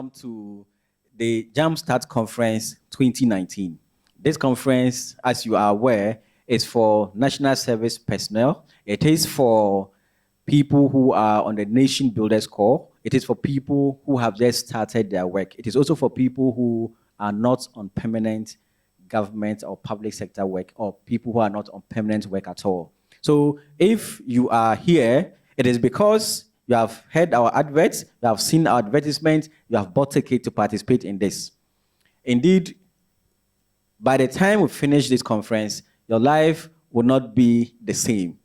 welcome to the Jumpstart Conference 2019. This conference, as you are aware, is for national service personnel. It is for people who are on the Nation Builders Corps. It is for people who have just started their work. It is also for people who are not on permanent government or public sector work, or people who are not on permanent work at all. So if you are here, it is because you have heard our adverts, you have seen our advertisement, you have bought a ticket to participate in this. Indeed, by the time we finish this conference, your life will not be the same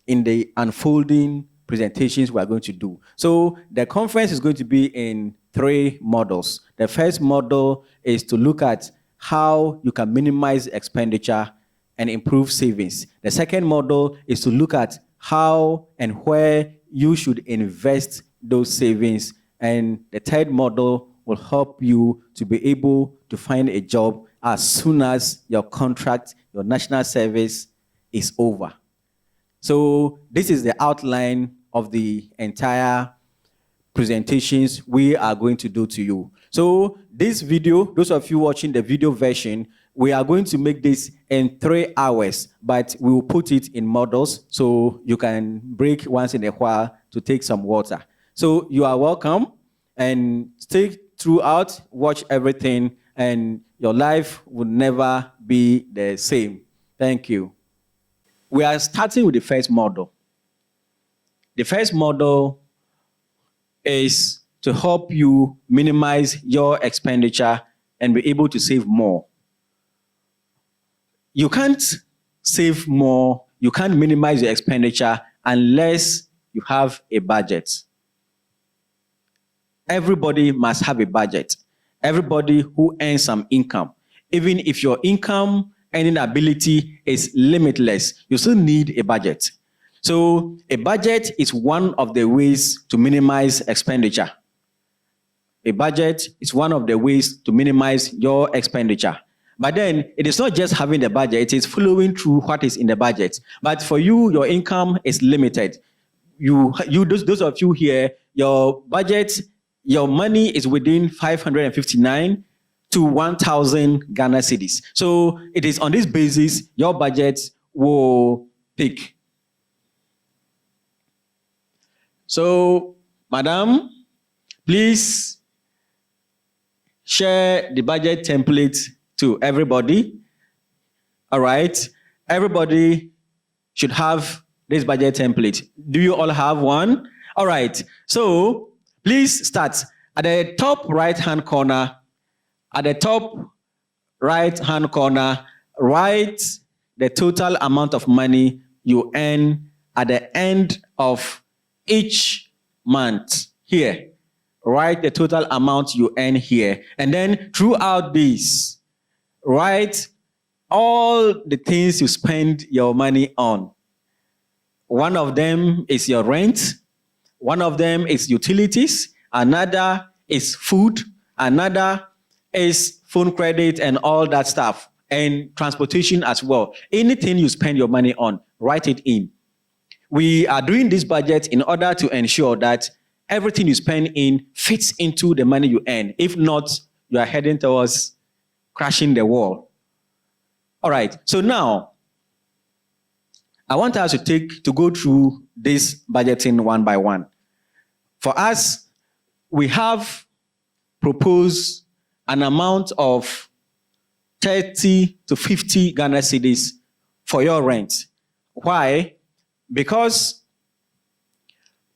in the unfolding presentations we are going to do. So the conference is going to be in 3 models. The first model is to look at how you can minimize expenditure and improve savings. The second model is to look at how and where you should invest those savings. And the third model will help you to be able to find a job as soon as your contract, your national service is over. So this is the outline of the entire presentations we are going to do to you. So this video, those of you watching the video version, we are going to make this in 3 hours, but we will put it in models so you can break once in a while to take some water. So you are welcome, and stay throughout, watch everything, and your life will never be the same. Thank you. We are starting with the first model. The first model is to help you minimize your expenditure and be able to save more. You can't save more, you can't minimize your expenditure unless you have a budget. Everybody must have a budget. Everybody who earns some income. Even if your income earning ability is limitless, you still need a budget. So a budget is one of the ways to minimize expenditure. A budget is one of the ways to minimize your expenditure. But then it is not just having the budget, it is following through what is in the budget. But for you, your income is limited. Those of you here, your budget, your money is within 559 to 1,000 Ghana cedis. So it is on this basis your budget will pick. So, madam, please share the budget template to everybody. All right. Everybody should have this budget template. Do you all have one? All right. So please start at the top right-hand corner. At the top right-hand corner, write the total amount of money you earn at the end of each month. Here, write the total amount you earn here. And then throughout this, write all the things you spend your money on. One of them is your rent. One of them is utilities. Another is food. Another is phone credit and all that stuff. And transportation as well. Anything you spend your money on, write it in. We are doing this budget in order to ensure that everything you spend in fits into the money you earn. If not, you are heading towards crashing the wall. All right, so now, I want us to go through this budgeting one by one. For us, we have proposed an amount of 30 to 50 Ghana cedis for your rent. Why? Because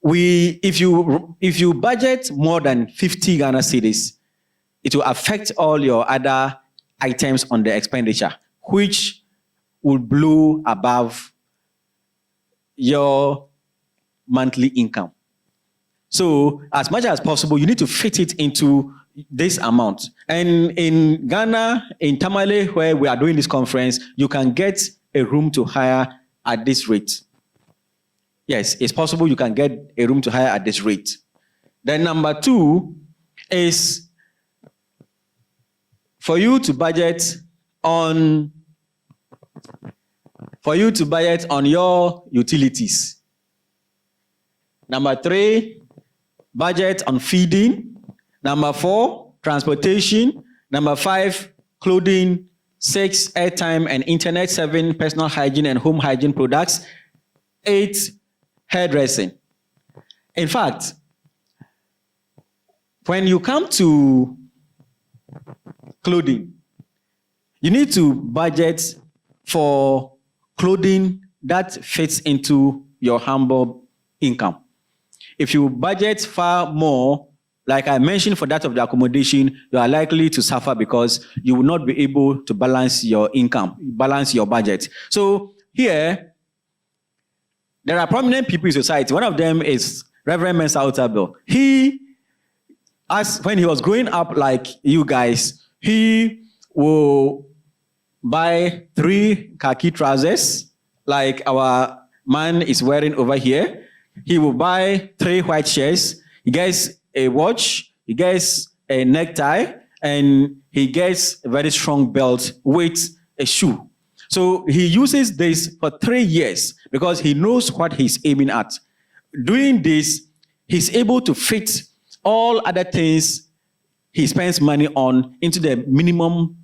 if you budget more than 50 Ghana cedis, it will affect all your other items on the expenditure, which will blow above your monthly income. So as much as possible, you need to fit it into this amount. And in Ghana, in Tamale, where we are doing this conference, you can get a room to hire at this rate. Yes, it's possible you can get a room to hire at this rate. Then number 2 is for you to budget on your utilities. Number 3, budget on feeding. Number 4, transportation. Number 5, clothing. 6, airtime and internet. 7, personal hygiene and home hygiene products. 8, hairdressing. In fact, when you come to clothing, you need to budget for clothing that fits into your humble income. If you budget far more, like I mentioned, for that of the accommodation, you are likely to suffer because you will not be able to balance your income, balance your budget. So here, there are prominent people in society. One of them is Reverend Mensa Otabil. When he was growing up like you guys, he will buy 3 khaki trousers, like our man is wearing over here. He will buy 3 white shirts. He gets a watch, he gets a necktie, and he gets a very strong belt with a shoe. So he uses this for 3 years because he knows what he's aiming at. Doing this, he's able to fit all other things he spends money on into the minimum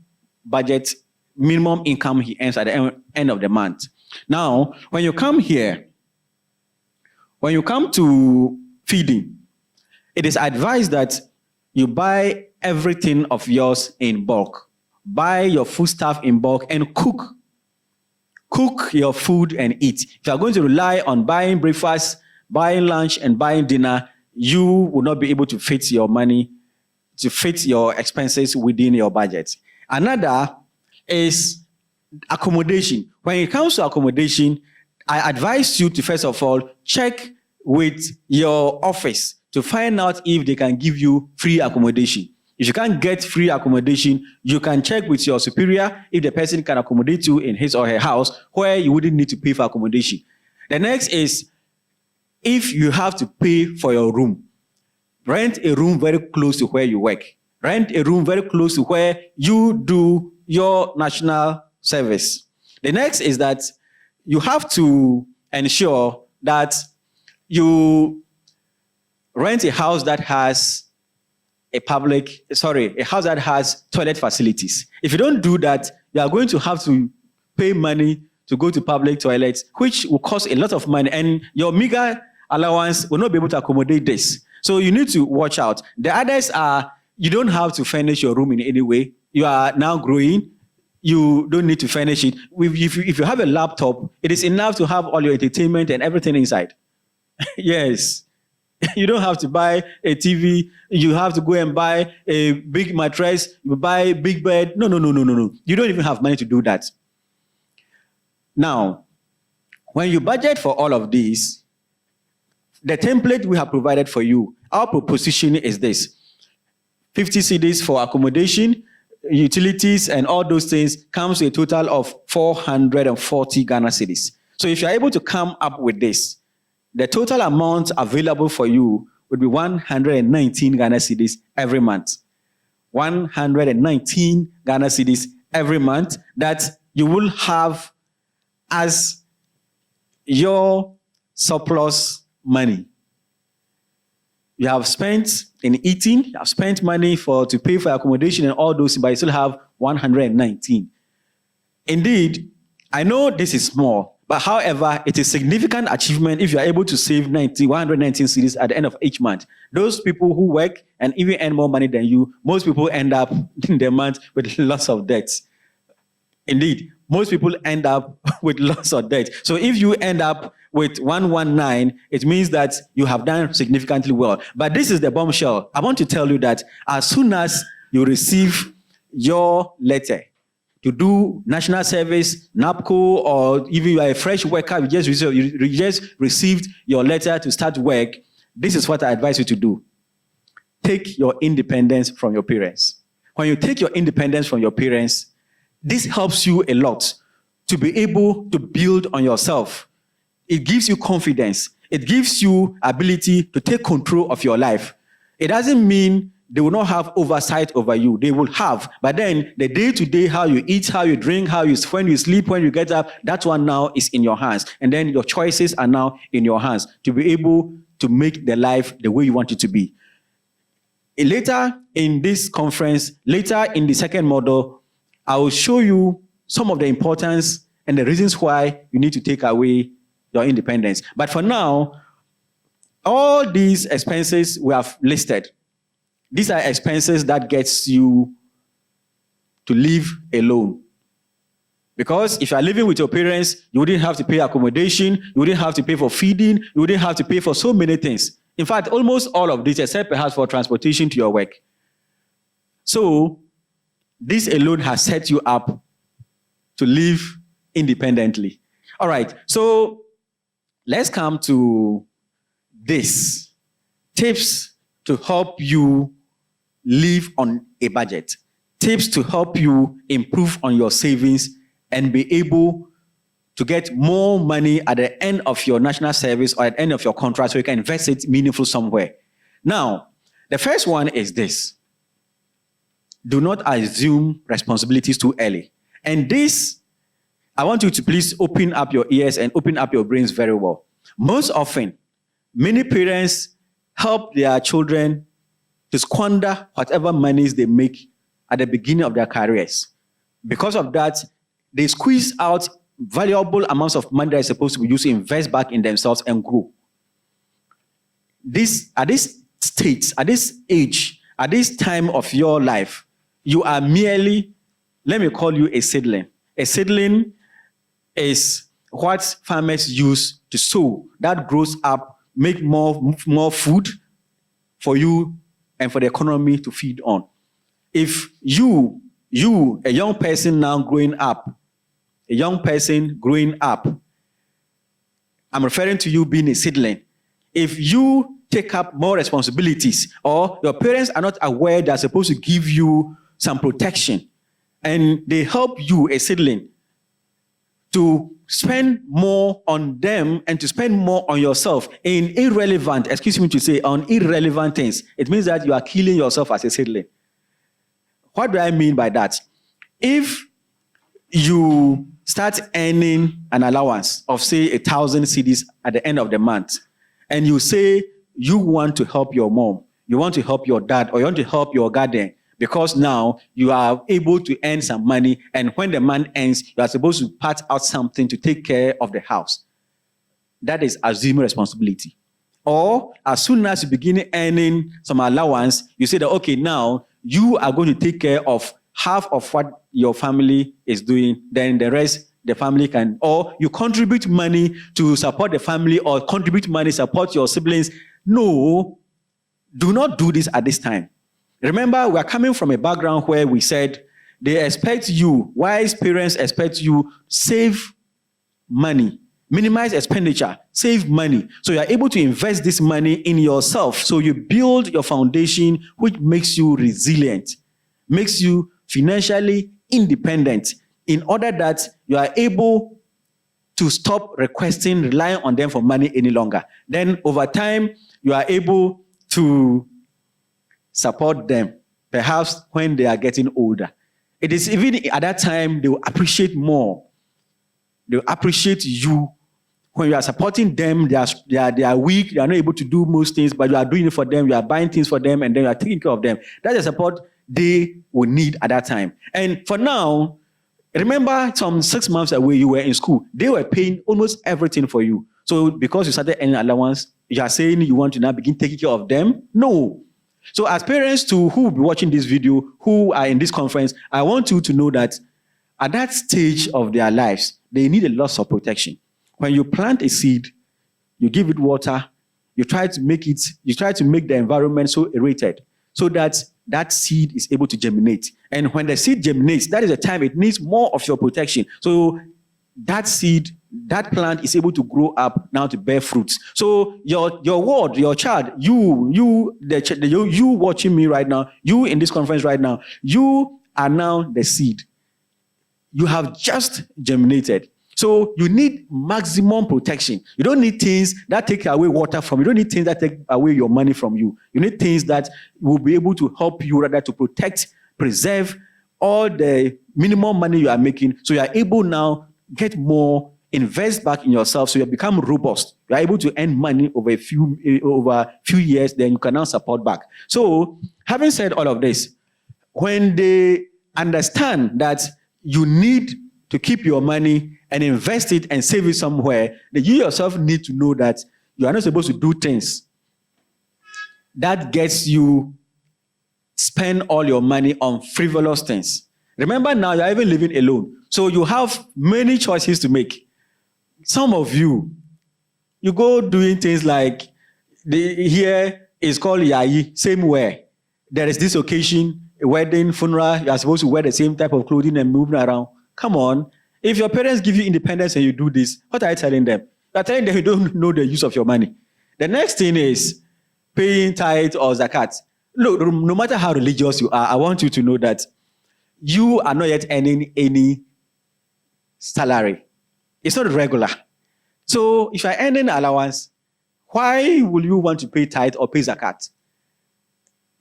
budget, minimum income he earns at the end of the month. Now, when you come here, when you come to feeding, it is advised that you buy everything of yours in bulk. Buy your foodstuff in bulk and cook. Cook your food and eat. If you are going to rely on buying breakfast, buying lunch, and buying dinner, you will not be able to fit your money, to fit your expenses within your budget. Another is accommodation. When it comes to accommodation, I advise you to first of all check with your office to find out if they can give you free accommodation. If you can't get free accommodation, you can check with your superior if the person can accommodate you in his or her house where you wouldn't need to pay for accommodation. The next is if you have to pay for your room. Rent a room very close to where you work. Rent a room very close to where you do your national service. The next is that you have to ensure that you rent a house that has a house that has toilet facilities. If you don't do that, you are going to have to pay money to go to public toilets, which will cost a lot of money, and your meager allowance will not be able to accommodate this. So you need to watch out. The others are, you don't have to furnish your room in any way. You are now growing. You don't need to furnish it. If you have a laptop, it is enough to have all your entertainment and everything inside. Yes. You don't have to buy a TV. You have to go and buy a big mattress. You buy a big bed. No. You don't even have money to do that. Now, when you budget for all of these, the template we have provided for you, our proposition is this: 50 cedis for accommodation, utilities, and all those things comes to a total of 440 Ghana cedis. So if you're able to come up with this, the total amount available for you would be 119 Ghana cedis every month. 119 Ghana cedis every month that you will have as your surplus money. You have spent in eating, you have spent money to pay for accommodation and all those, but you still have 119. Indeed, I know this is small, but however, it is a significant achievement if you are able to save 119 cedis at the end of each month. Those people who work and even earn more money than you, most people end up in the month with lots of debts. Indeed, most people end up with lots of debt. So if you end up with 119, it means that you have done significantly well. But this is the bombshell. I want to tell you that as soon as you receive your letter to do national service, NAPCO, or even you are a fresh worker, you just received your letter to start work, this is what I advise you to do. Take your independence from your parents. When you take your independence from your parents, this helps you a lot to be able to build on yourself. It gives you confidence. It gives you ability to take control of your life. It doesn't mean they will not have oversight over you. They will have. But then the day-to-day, how you eat, how you drink, when you sleep, when you get up, that one now is in your hands. And then your choices are now in your hands to be able to make the life the way you want it to be. Later in this conference, later in the second model, I will show you some of the importance and the reasons why you need to take away your independence. But for now, all these expenses we have listed, these are expenses that gets you to live alone. Because if you are living with your parents, you wouldn't have to pay accommodation, you wouldn't have to pay for feeding, you wouldn't have to pay for so many things. In fact, almost all of this, except perhaps for transportation to your work. So, this alone has set you up to live independently. All right, so let's come to this. Tips to help you live on a budget. Tips to help you improve on your savings and be able to get more money at the end of your national service or at the end of your contract so you can invest it meaningful somewhere. Now, the first one is this. Do not assume responsibilities too early. And this, I want you to please open up your ears and open up your brains very well. Most often, many parents help their children to squander whatever monies they make at the beginning of their careers. Because of that, they squeeze out valuable amounts of money that is supposed to be used to invest back in themselves and grow. At this stage, at this age, at this time of your life, you are merely, let me call you a seedling. A seedling is what farmers use to sow that grows up, make more food for you and for the economy to feed on. If you, a young person now growing up, I'm referring to you being a seedling. If you take up more responsibilities or your parents are not aware they're supposed to give you some protection and they help you, a seedling, to spend more on them and to spend more on yourself in irrelevant things, it means that you are killing yourself as a seedling. What do I mean by that? If you start earning an allowance of, say, 1,000 cedis at the end of the month, and you say you want to help your mom, you want to help your dad, or you want to help your guardian, because now you are able to earn some money, and when the month ends, you are supposed to part out something to take care of the house. That is assuming responsibility. Or as soon as you begin earning some allowance, you say that, okay, now you are going to take care of half of what your family is doing, then the rest the family can, or you contribute money to support the family or contribute money to support your siblings. No, do not do this at this time. Remember, we are coming from a background where we said they expect you, wise parents expect you, save money, minimize expenditure, save money. So you are able to invest this money in yourself. So you build your foundation, which makes you resilient, makes you financially independent, in order that you are able to stop relying on them for money any longer. Then over time, you are able to support them, perhaps when they are getting older. It is even at that time, they will appreciate more. They will appreciate you. When you are supporting them, they are weak, they are not able to do most things, but you are doing it for them, you are buying things for them, and then you are taking care of them. That's the support they will need at that time. And for now, remember some 6 months away, you were in school. They were paying almost everything for you. So because you started earning allowance, you are saying you want to now begin taking care of them? No. So as parents who will be watching this video, who are in this conference, I want you to know that at that stage of their lives, they need a lot of protection. When you plant a seed, you give it water, you try to make the environment so aerated so that that seed is able to germinate. And when the seed germinates, that is the time it needs more of your protection. So that seed, that plant is able to grow up now to bear fruits. So your ward, your child, you watching me right now, you in this conference right now, you are now the seed. You have just germinated. So you need maximum protection. You don't need things that take away water from you. You don't need things that take away your money from you. You need things that will be able to help you rather to protect, preserve all the minimum money you are making, so you are able now get more invest back in yourself so you become robust. You're able to earn money over a few years, then you can now support back. So having said all of this, when they understand that you need to keep your money and invest it and save it somewhere, then you yourself need to know that you are not supposed to do things that gets you spend all your money on frivolous things. Remember now, you're even living alone. So you have many choices to make. Some of you go doing things like, here is called yayi, same wear. There is this occasion, a wedding, funeral, you are supposed to wear the same type of clothing and move around. Come on. If your parents give you independence and you do this, what are you telling them? You're telling them you don't know the use of your money. The next thing is paying tithe or zakat. Look, no matter how religious you are, I want you to know that you are not yet earning any salary. It's not regular. So if you're earning allowance, why will you want to pay tithe or pay zakat?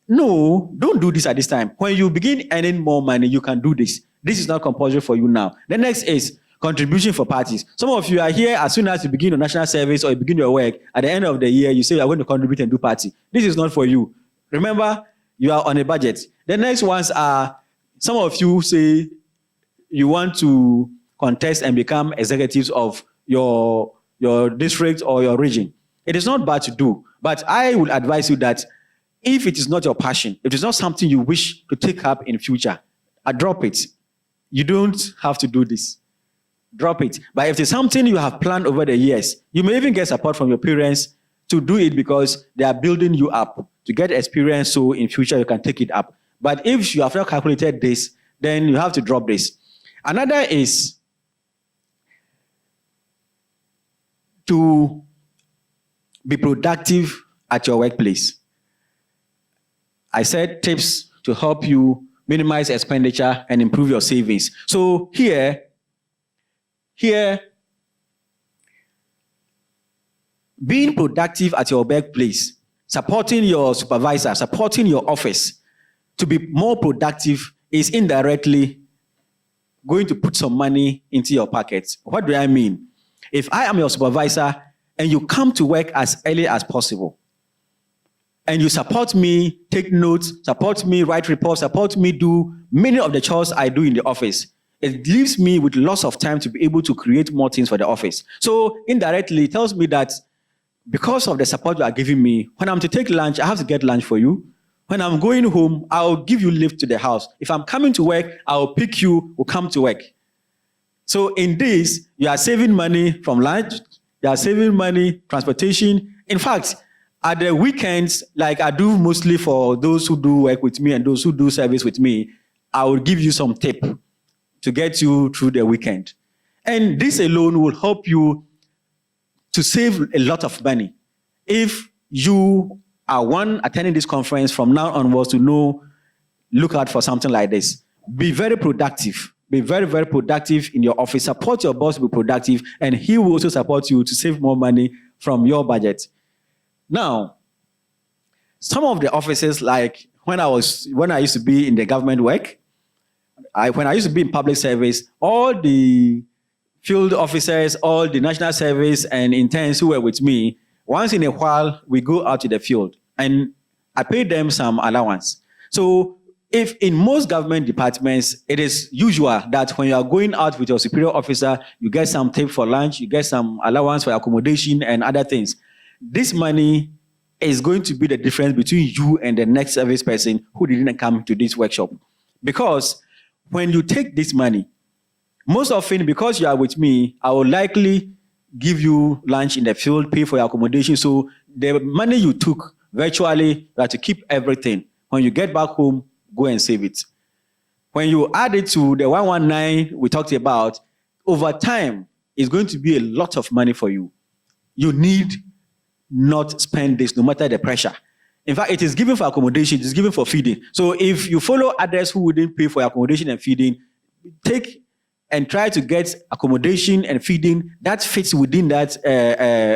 No, don't do this at this time. When you begin earning more money, you can do this. This is not compulsory for you now. The next is contribution for parties. Some of you are here as soon as you begin your national service or you begin your work. At the end of the year, you say you are going to contribute and do party. This is not for you. Remember, you are on a budget. The next ones are, some of you say you want to contest and become executives of your district or your region. It is not bad to do, but I would advise you that if it is not your passion, if it is not something you wish to take up in future, drop it. You don't have to do this. Drop it. But if it's something you have planned over the years, you may even get support from your parents to do it because they are building you up to get experience so in future you can take it up. But if you have not calculated this, then you have to drop this. Another is to be productive at your workplace. I said tips to help you minimize expenditure and improve your savings. So here, being productive at your workplace, supporting your supervisor, supporting your office to be more productive is indirectly going to put some money into your pocket. What do I mean? If I am your supervisor and you come to work as early as possible, and you support me, take notes, support me, write reports, support me, do many of the chores I do in the office, it leaves me with lots of time to be able to create more things for the office. So indirectly, it tells me that because of the support you are giving me, when I'm to take lunch, I have to get lunch for you. When I'm going home, I'll give you lift to the house. If I'm coming to work, I'll pick you, we'll come to work. So in this, you are saving money from lunch, you are saving money, transportation. In fact, at the weekends, like I do mostly for those who do work with me and those who do service with me, I will give you some tip to get you through the weekend. And this alone will help you to save a lot of money. If you are one attending this conference from now onwards to know, look out for something like this. Be very productive. Be very, very productive in your office. Support your boss to be productive, and he will also support you to save more money from your budget. Now, some of the offices, like when I used to be in the government work, when I used to be in public service, all the field officers, all the national service and interns who were with me, once in a while, we go out to the field and I pay them some allowance. So if in most government departments, it is usual that when you are going out with your superior officer, you get some tip for lunch, you get some allowance for accommodation and other things. This money is going to be the difference between you and the next service person who didn't come to this workshop. Because when you take this money, most often, because you are with me, I will likely give you lunch in the field, pay for your accommodation. So the money you took, virtually, you have to keep everything. When you get back home, go and save it. When you add it to the 119 we talked about, over time, it's going to be a lot of money for you. You need not spend this, no matter the pressure. In fact, it is given for accommodation, it is given for feeding. So if you follow others who wouldn't pay for accommodation and feeding, take and try to get accommodation and feeding that fits within that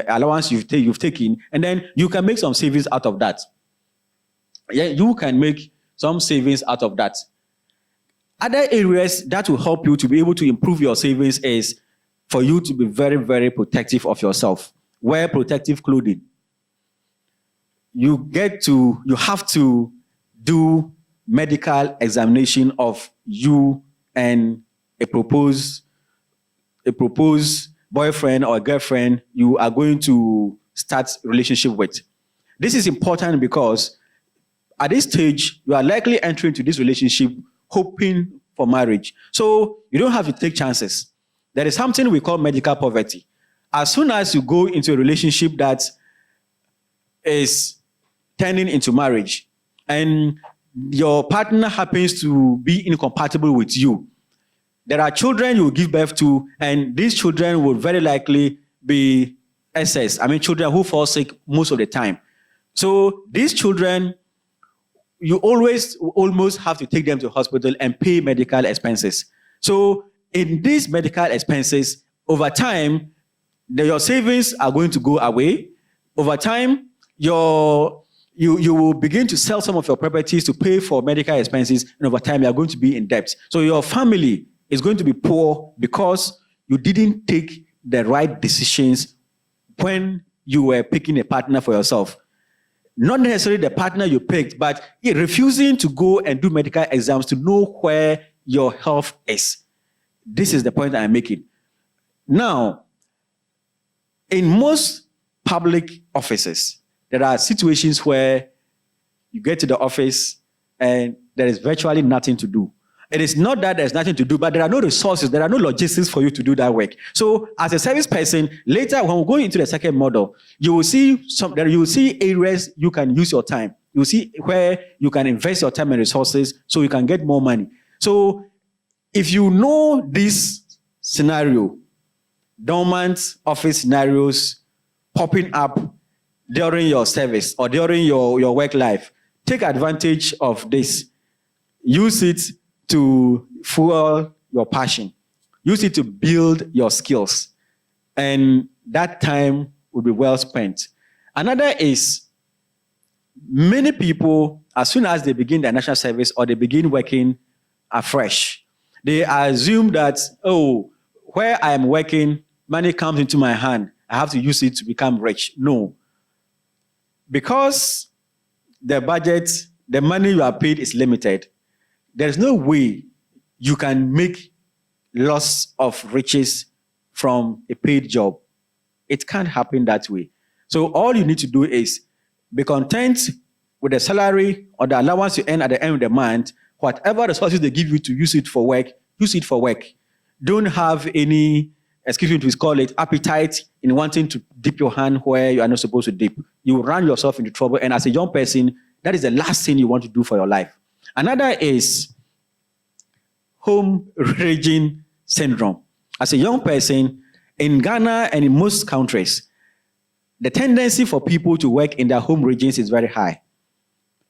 allowance you've taken, and then you can make some savings out of that. Yeah, you can make some savings out of that. Other areas that will help you to be able to improve your savings is for you to be very, very protective of yourself. Wear protective clothing. You have to do medical examination of you and a proposed boyfriend or girlfriend you are going to start relationship with. This is important because at this stage, you are likely entering into this relationship hoping for marriage. So you don't have to take chances. There is something we call medical poverty. As soon as you go into a relationship that is turning into marriage and your partner happens to be incompatible with you, there are children you will give birth to, and these children will very likely be SS. I mean, children who fall sick most of the time. So these children, you almost have to take them to hospital and pay medical expenses. So in these medical expenses, over time, your savings are going to go away. Over time, you will begin to sell some of your properties to pay for medical expenses, and over time, you are going to be in debt. So your family is going to be poor because you didn't take the right decisions when you were picking a partner for yourself. Not necessarily the partner you picked, but refusing to go and do medical exams to know where your health is. This is the point I'm making. Now, in most public offices, there are situations where you get to the office and there is virtually nothing to do. It is not that there's nothing to do, but there are no resources, there are no logistics for you to do that work. So as a service person, later when we go into the second model, you will see areas you can use your time. You will see where you can invest your time and resources so you can get more money. So if you know this scenario, dormant office scenarios popping up during your service or during your work life, take advantage of this. Use it to fuel your passion. Use it to build your skills. And that time will be well spent. Another is, many people, as soon as they begin their national service or they begin working afresh, they assume that, where I am working, money comes into my hand. I have to use it to become rich. No. Because the budget, the money you are paid is limited, there's no way you can make loss of riches from a paid job. It can't happen that way. So all you need to do is be content with the salary or the allowance you earn at the end of the month. Whatever resources they give you to use it for work, use it for work. Don't have any, excuse me to call it, appetite in wanting to dip your hand where you are not supposed to dip. You run yourself into trouble. And as a young person, that is the last thing you want to do for your life. Another is home region syndrome. As a young person, in Ghana and in most countries, the tendency for people to work in their home regions is very high.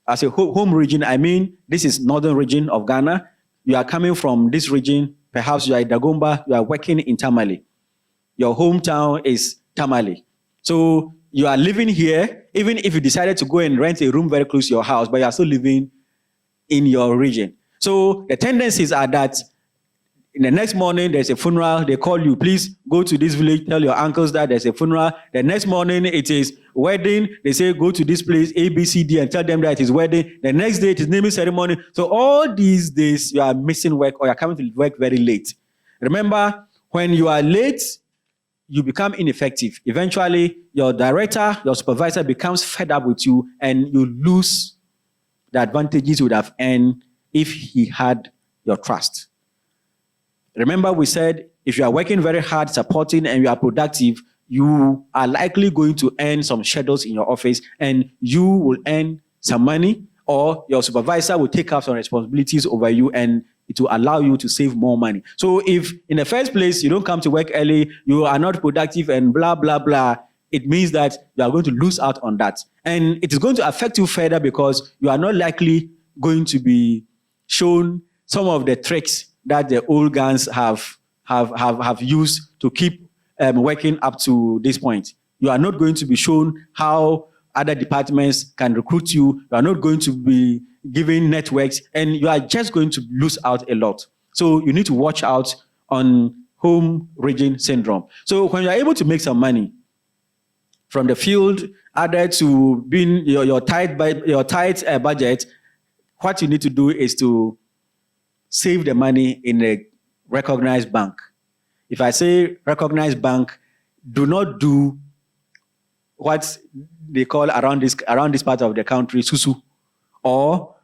As a home region, I mean, this is northern region of Ghana. You are coming from this region, perhaps you are in Dagomba, you are working in Tamale. Your hometown is Tamale. So you are living here, even if you decided to go and rent a room very close to your house, but you are still living in your region. So the tendencies are that in the next morning, there's a funeral. They call you, please go to this village, tell your uncles that there's a funeral. The next morning, it is wedding. They say, go to this place, A, B, C, D, and tell them that it is wedding. The next day, it is naming ceremony. So all these days, you are missing work or you're coming to work very late. Remember, when you are late, you become ineffective. Eventually, your director, your supervisor becomes fed up with you and you lose the advantages you would have earned if he had your trust. Remember, we said if you are working very hard, supporting, and you are productive, you are likely going to earn some shadows in your office and you will earn some money, or your supervisor will take up some responsibilities over you and it will allow you to save more money. So if in the first place you don't come to work early, you are not productive and blah, blah, blah, it means that you are going to lose out on that. And it is going to affect you further because you are not likely going to be shown some of the tricks that the old guns have used to keep working up to this point. You are not going to be shown how other departments can recruit you. You are not going to be given networks, and you are just going to lose out a lot. So you need to watch out on home region syndrome. So when you're able to make some money from the field, added to being your tight budget, what you need to do is to save the money in a recognized bank. If I say recognized bank, do not do what they call around this part of the country, susu. Or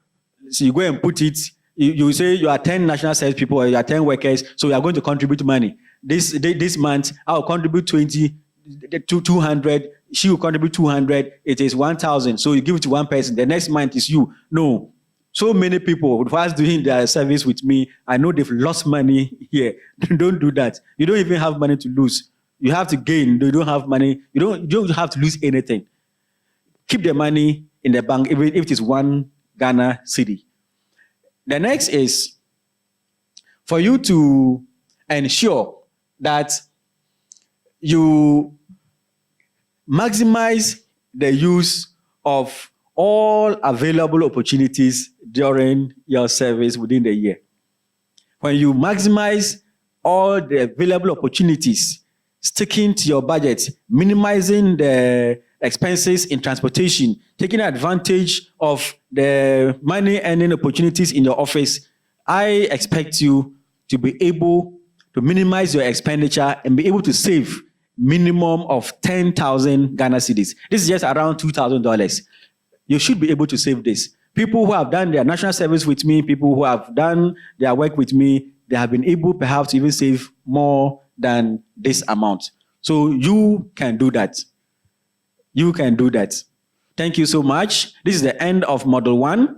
so you go and put it, you say you are 10 national service people or you are 10 workers, so you are going to contribute money. This month, I'll contribute 20 to 200, she will contribute 200, it is 1,000. So you give it to one person, the next month is you. No. So many people who are doing their service with me, I know they've lost money here. Don't do that. You don't even have money to lose. You have to gain. You don't have money. You don't have to lose anything. Keep the money in the bank, even if it is one Ghana cedi. The next is for you to ensure that you maximize the use of all available opportunities during your service within the year. When you maximize all the available opportunities, sticking to your budget, minimizing the expenses in transportation, taking advantage of the money earning opportunities in your office, I expect you to be able to minimize your expenditure and be able to save minimum of 10,000 Ghana cedis. This is just around $2,000. You should be able to save this. People who have done their national service with me, people who have done their work with me, they have been able perhaps to even save more than this amount. So you can do that. You can do that. Thank you so much. This is the end of Model 1.